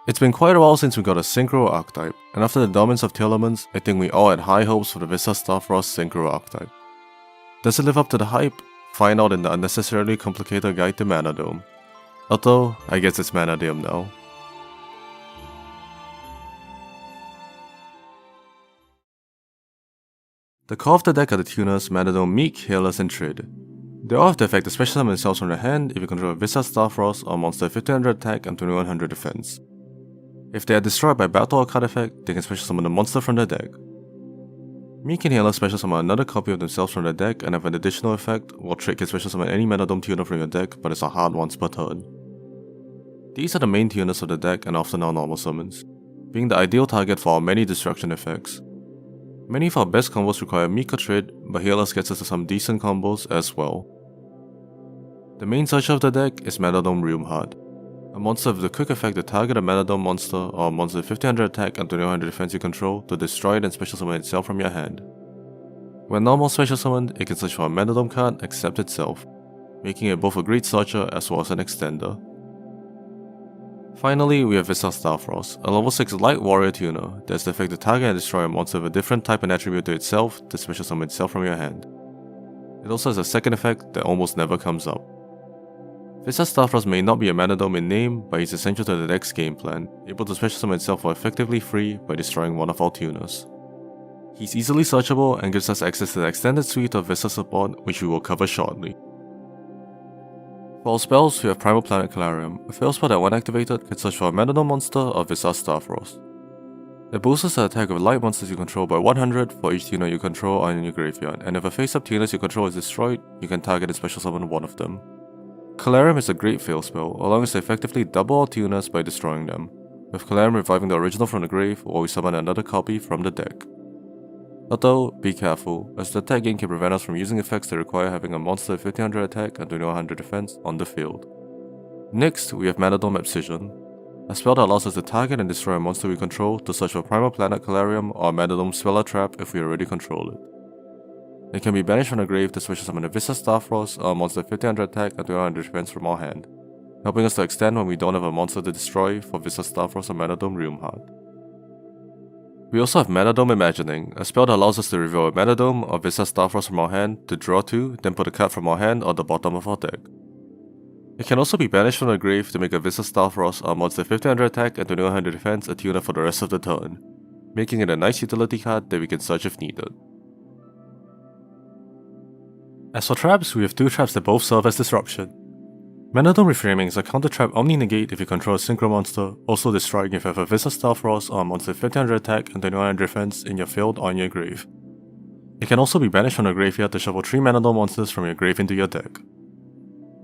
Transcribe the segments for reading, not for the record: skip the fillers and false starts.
It's been quite a while since we got a Synchro archetype, and after the dominance of Telemans, I think we all had high hopes for the Vista Starfrost Synchro archetype. Does it live up to the hype? Find out in the Unnecessarily Complicated Guide to Mannadium. Although, I guess it's Mannadium now. The core of the deck are the tuners Mannadium, Meek, Healers, and Trid. They all have the effect to special summon themselves from their hand if you control a Vista Starfrost or a monster 1500 attack and 2100 defense. If they are destroyed by battle or card effect, they can special summon a monster from their deck. Meek and Healer special summon another copy of themselves from their deck and have an additional effect, while Trid can special summon any Mannadium tuner from your deck, but it's a hard once per turn. These are the main tuners of the deck and often our normal summons, being the ideal target for our many destruction effects. Many of our best combos require Meek or Trid, but Healers gets us to some decent combos as well. The main searcher of the deck is Masterduel Realmheart, a monster with the quick effect to target a Mannadium monster or a monster with 1500 attack and 2100 defense you control to destroy it and special summon itself from your hand. When normal special summoned, it can search for a Mannadium card except itself, making it both a great searcher as well as an extender. Finally, we have Vista Starfrost, a level 6 light warrior tuner that has the effect to target and destroy a monster with a different type and attribute to itself to special summon itself from your hand. It also has a second effect that almost never comes up. Vista Starfrost may not be a Mannadium in name, but he's essential to the deck's game plan, able to special summon itself for effectively free by destroying one of our tuners. He's easily searchable and gives us access to the extended suite of Vista support, which we will cover shortly. For our spells, we have Primal Planet Calarium, a fail spell that when activated can search for a Mannadium monster or Vista Starfrost. It boosts the attack of light monsters you control by 100 for each tuner you control or in your graveyard, and if a face-up tuners you control is destroyed, you can target and special summon one of them. Calarium is a great fail spell, allowing us to effectively double our tuners by destroying them, with Calarium reviving the original from the grave while we summon another copy from the deck. Although, be careful, as the attack gain can prevent us from using effects that require having a monster with 1500 attack and 2100 defense on the field. Next, we have Mannadium Abscission, a spell that allows us to target and destroy a monster we control to search for Primal Planet Calarium or a Mannadium Speller Trap if we already control it. It can be banished from the grave to special summon a Vista Starfrost or a monster with 1500 attack and 2100 defense from our hand, helping us to extend when we don't have a monster to destroy for Vista Starfrost or Mannadium Realmheart. We also have Mannadium Imagining, a spell that allows us to reveal a Mannadium or Vista Starfrost from our hand to draw 2, then put a card from our hand or the bottom of our deck. It can also be banished from the grave to make a Vista Starfrost or a monster with 1500 attack and 2100 defense a tuner for the rest of the turn, making it a nice utility card that we can search if needed. As for traps, we have two traps that both serve as disruption. Mannadium Reframing is a counter trap Omni-Negate if you control a Synchro monster, also destroying if you have a Vista Starfrost or a monster with 1500 attack and 2100 defense in your field or in your grave. It can also be banished from the graveyard to shuffle 3 Mannadium monsters from your grave into your deck.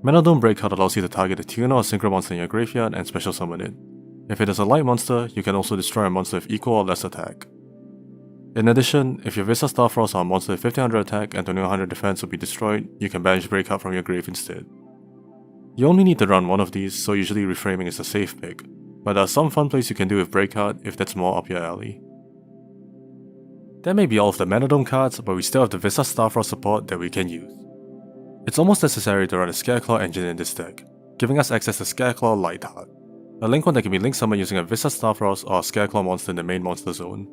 Mannadium Breakout allows you to target a tuner or Synchro monster in your graveyard and special summon it. If it is a light monster, you can also destroy a monster with equal or less attack. In addition, if your Vista Starfrost or a monster with 1500 attack and 2100 defense will be destroyed, you can banish Breakout from your grave instead. You only need to run one of these, so usually Reframing is a safe pick, but there are some fun plays you can do with Breakout if that's more up your alley. That may be all of the Mannadium cards, but we still have the Vista Starfrost support that we can use. It's almost necessary to run a Scareclaw engine in this deck, giving us access to Scareclaw Lightheart, a link one that can be link summoned using a Vista Starfrost or a Scareclaw monster in the main monster zone.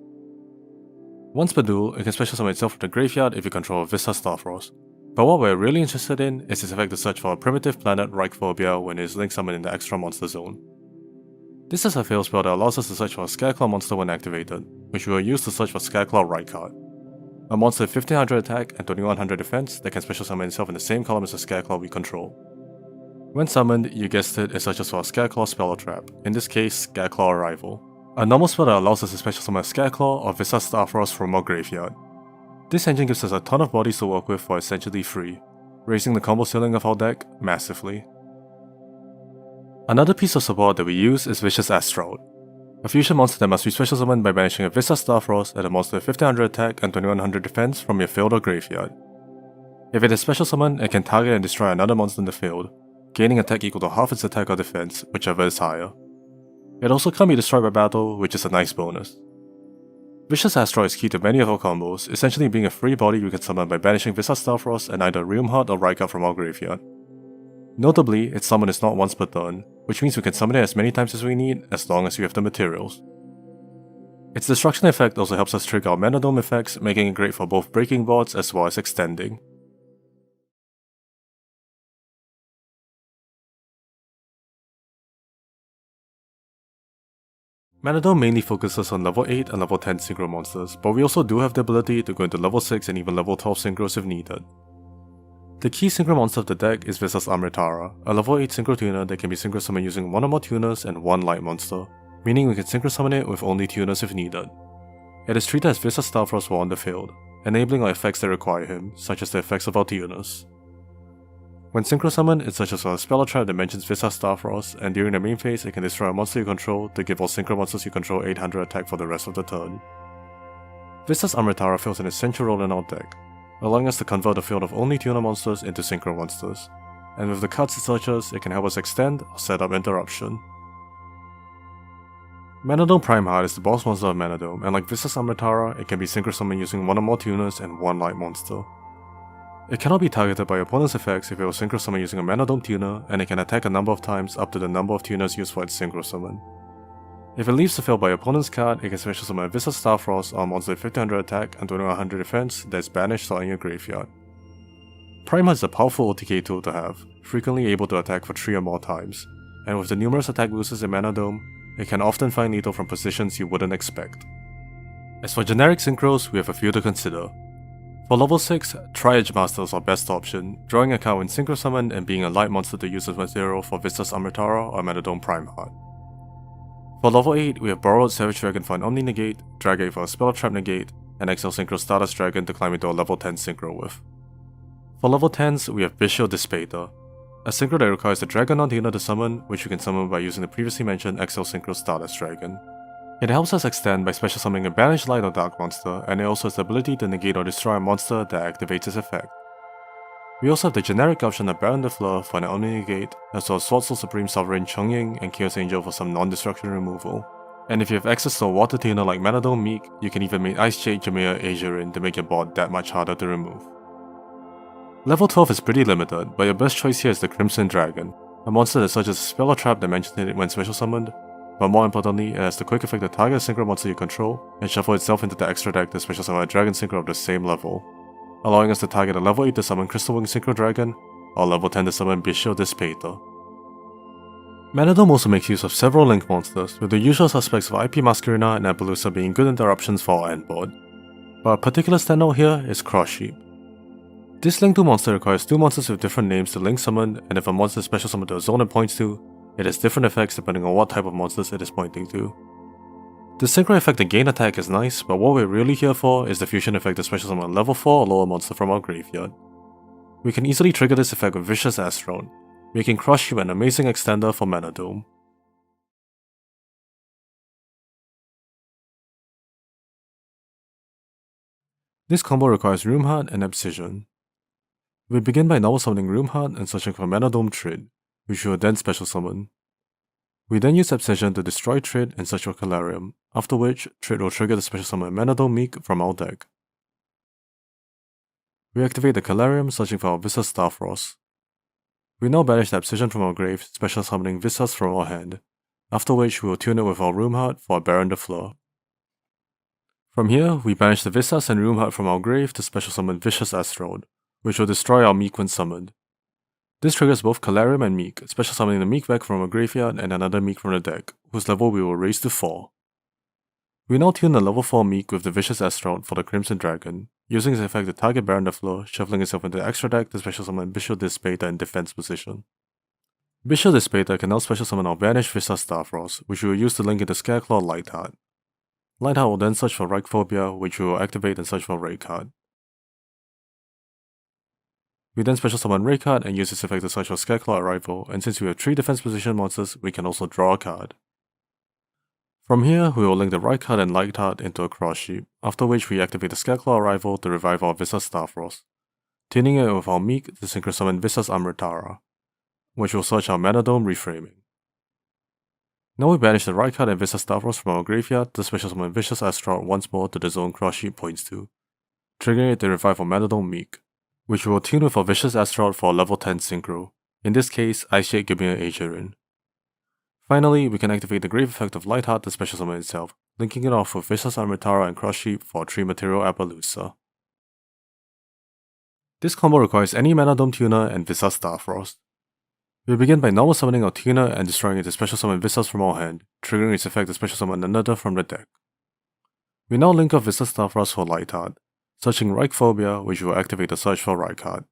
Once per duel, it can special summon itself from the graveyard if you control a Vista Starfrost, but what we're really interested in is its effect to search for a primitive planet Reichphobia when it is link summoned in the extra monster zone. This is a fail spell that allows us to search for a Scareclaw monster when activated, which we will use to search for Scareclaw Reichhardt, a monster with 1500 attack and 2100 defense that can special summon itself in the same column as the Scareclaw we control. When summoned, you guessed it searches for a Scareclaw Speller Trap, in this case Scareclaw Arrival, a normal spell that allows us to special summon a Scareclaw or Vista Starfrost from our graveyard. This engine gives us a ton of bodies to work with for essentially free, raising the combo ceiling of our deck massively. Another piece of support that we use is Vicious Asteroid, a fusion monster that must be special summoned by banishing a Vista Starfrost and a monster with 1500 attack and 2100 defense from your field or graveyard. If it is special summoned, it can target and destroy another monster in the field, gaining attack equal to half its attack or defense, whichever is higher. It also can be destroyed by battle, which is a nice bonus. Vicious Asteroid is key to many of our combos, essentially being a free body we can summon by banishing Vista Starfrost and either Realmheart or Reichhardt from our graveyard. Notably, its summon is not once per turn, which means we can summon it as many times as we need as long as we have the materials. Its destruction effect also helps us trigger our manadome effects, making it great for both breaking boards as well as extending. Manadome mainly focuses on level 8 and level 10 synchro monsters, but we also do have the ability to go into level 6 and even level 12 synchros if needed. The key synchro monster of the deck is Visas Amritara, a level 8 synchro tuner that can be synchro summoned using one or more tuners and one light monster, meaning we can synchro summon it with only tuners if needed. It is treated as Visas Starfrost while on the field, enabling our effects that require him, such as the effects of our tuners. When synchro summoned, it searches for a spell or trap that mentions Visas Starfrost, and during the main phase it can destroy a monster you control to give all synchro monsters you control 800 attack for the rest of the turn. Visas Amritara fills an essential role in our deck, allowing us to convert a field of only tuner monsters into synchro monsters, and with the cards it searches, it can help us extend or set up interruption. Manadome Prime Heart is the boss monster of Mannadium, and like Visas Amritara, it can be synchro summoned using one or more tuners and one light monster. It cannot be targeted by opponent's effects if it was synchro summoned using a Mannadium tuner, and it can attack a number of times up to the number of tuners used for its synchro summon. If it leaves the field by opponent's card, it can special summon a Visas Starfrost or a monster with 1500 attack and 2100 defense that is banished or in your graveyard. Prime Heart is a powerful OTK tool to have, frequently able to attack for 3 or more times, and with the numerous attack boosters in Mannadium, it can often find lethal from positions you wouldn't expect. As for generic synchros, we have a few to consider. For level 6, Tri-Edge Master is our best option, drawing a card when synchro summoned and being a light monster to use as material for Visas Amritara or Mannadium Prime Heart. For level 8, we have Borrowed Savage Dragon for an Omni Negate, Drag 8 for a Spell Trap Negate, and Exile Synchro Stardust Dragon to climb into a level 10 synchro with. For level 10s, we have Bishio Despater, a synchro that requires a Dragon non-tuner to summon, which we can summon by using the previously mentioned Exile Synchro Stardust Dragon. It helps us extend by special summoning a banished light or dark monster, and it also has the ability to negate or destroy a monster that activates its effect. We also have the generic option of Baron de Fleur for an Omni Negate, as well as Sword Soul Supreme Sovereign Chongying and Chaos Angel for some non-destruction removal. And if you have access to a water tuner like Manadome Meek, you can even make Ice Jade Jameer Azurin to make your board that much harder to remove. Level 12 is pretty limited, but your best choice here is the Crimson Dragon, a monster that searches a spell or trap that mentions it when special summoned, but more importantly, it has the quick effect to target a synchro monster you control and shuffle itself into the extra deck to special summon a dragon synchro of the same level, allowing us to target a level 8 to summon Crystal Wing Synchro Dragon, or level 10 to summon Bishio Despater. Mannadium also makes use of several link monsters, with the usual suspects of IP Masquerina and Appaloosa being good interruptions for our end board. But a particular standout here is Cross Sheep. This link 2 monster requires 2 monsters with different names to link summon, and if a monster is special summoned to a zone it points to, it has different effects depending on what type of monsters it is pointing to. The synchro effect to gain attack is nice, but what we're really here for is the fusion effect to special summon a level 4 or lower monster from our graveyard. We can easily trigger this effect with Vicious Astron, making Cross Sheep an amazing extender for Mannadium. This combo requires Room Heart and Abscission. We begin by normal summoning Room Heart and searching for Mannadium Trid, which we will then special summon. We then use Abscission to destroy Trid and search for Calarium, after which Trid will trigger the special summon Mannadium Meek from our deck. We activate the Calarium, searching for our Visas Starfrost. We now banish the Abscission from our grave, special summoning Visas from our hand, after which we will tune it with our Room Heart for a Baron de Fleur. From here, we banish the Visas and Room Heart from our grave to special summon Vicious Astrode, which will destroy our Meek when summoned. This triggers both Calarium and Meek, special summoning the Meek back from our graveyard and another Meek from the deck, whose level we will raise to 4. We now tune the level 4 Meek with the Vicious Astrode for the Crimson Dragon, using its effect to target Baron de Fleur, shuffling itself into the extra deck to special summon Bishio Despater in defense position. Bishio Despater can now special summon our banished Visas Starfrost, which we will use to link into Scareclaw Lightheart. Lightheart will then search for Reichphobia, which we will activate and search for Raycard. We then special summon Raycard and use its effect to search for Scareclaw Arrival, and since we have 3 defense position monsters, we can also draw a card. From here, we will link the Raycard and Lightheart into a Cross Sheep, after which we activate the Scareclaw Arrival to revive our Visas Starfrost, tuning it with our Meek to synchro summon Visas Amritara, which will search our Mannadium Reframing. Now we banish the Raycard and Visas Starfrost from our graveyard to special summon Vicious Astrode once more to the zone Cross Sheep points to, triggering it to revive our Mannadium Meek, which we will tune with our Vicious Astrode for a level 10 synchro, in this case Ice Jade Jameer Azurin. Finally, we can activate the Grave effect of Lightheart, the special summon itself, linking it off with Vicious Armitara and Cross Sheep for a 3-material Appaloosa. This combo requires any Manadome Tuner and Visas Starfrost. We begin by normal summoning our Tuner and destroying it to special summon Visas from our hand, triggering its effect to special summon another from the deck. We now link off Visas Starfrost for Lightheart, searching Reichphobia, which will activate the search for Reichardt.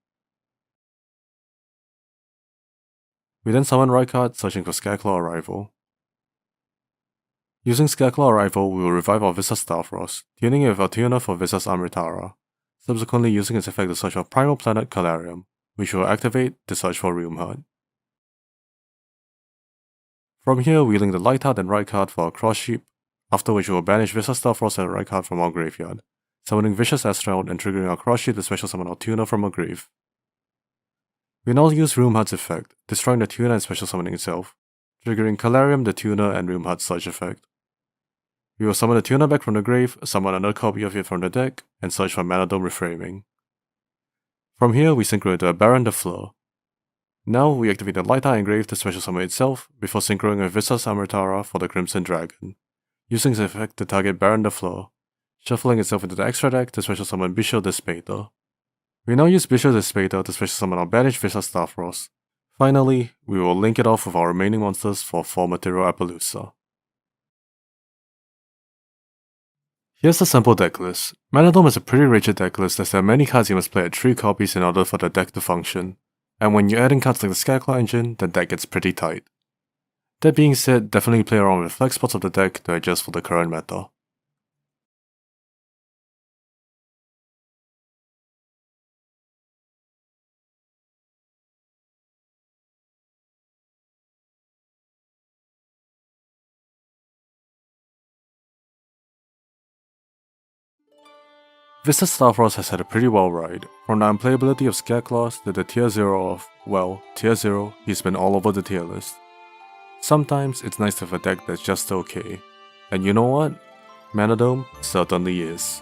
We then summon Reichardt, searching for Scareclaw Arrival. Using Scareclaw Arrival, we will revive our Visas Starfrost, tuning it with our tuner for Visas Amritara, subsequently using its effect to search for Primal Planet Calarium, which will activate to search for Realmheart. From here, we link the Lightheart and Reichardt for our Cross Sheep, after which we will banish Visas Starfrost and Reichardt from our graveyard, summoning Vicious Astral and triggering our Cross Sheep to special summon our tuner from our grave. We now use Realmheart's effect, destroying the tuner and special summoning itself, triggering Calarium, the tuner, and Realmheart's search effect. We will summon the tuner back from the grave, summon another copy of it from the deck, and search for Manadome Reframing. From here, we synchro into a Baron the Fleur. Now, we activate the Lightheart and Grave to special summon itself, before synchroing with Visas Amritara for the Crimson Dragon, using its effect to target Baron the Fleur, shuffling itself into the extra deck to special summon Bishop the Spater. We now use Bishop the Spater to special summon our banished Visas Starfrost. Finally, we will link it off with our remaining monsters for 4-material Appaloosa. Here's the sample deck list. Mannadium is a pretty rigid deck list as there are many cards you must play at 3 copies in order for the deck to function, and when you add in cards like the Scareclaw engine, the deck gets pretty tight. That being said, definitely play around with flex spots of the deck to adjust for the current meta. Visas Starfrost has had a pretty wild ride, from the unplayability of Scareclaws to the tier 0 of, well, tier 0, he's been all over the tier list. Sometimes it's nice to have a deck that's just okay, and you know what? Mannadium certainly is.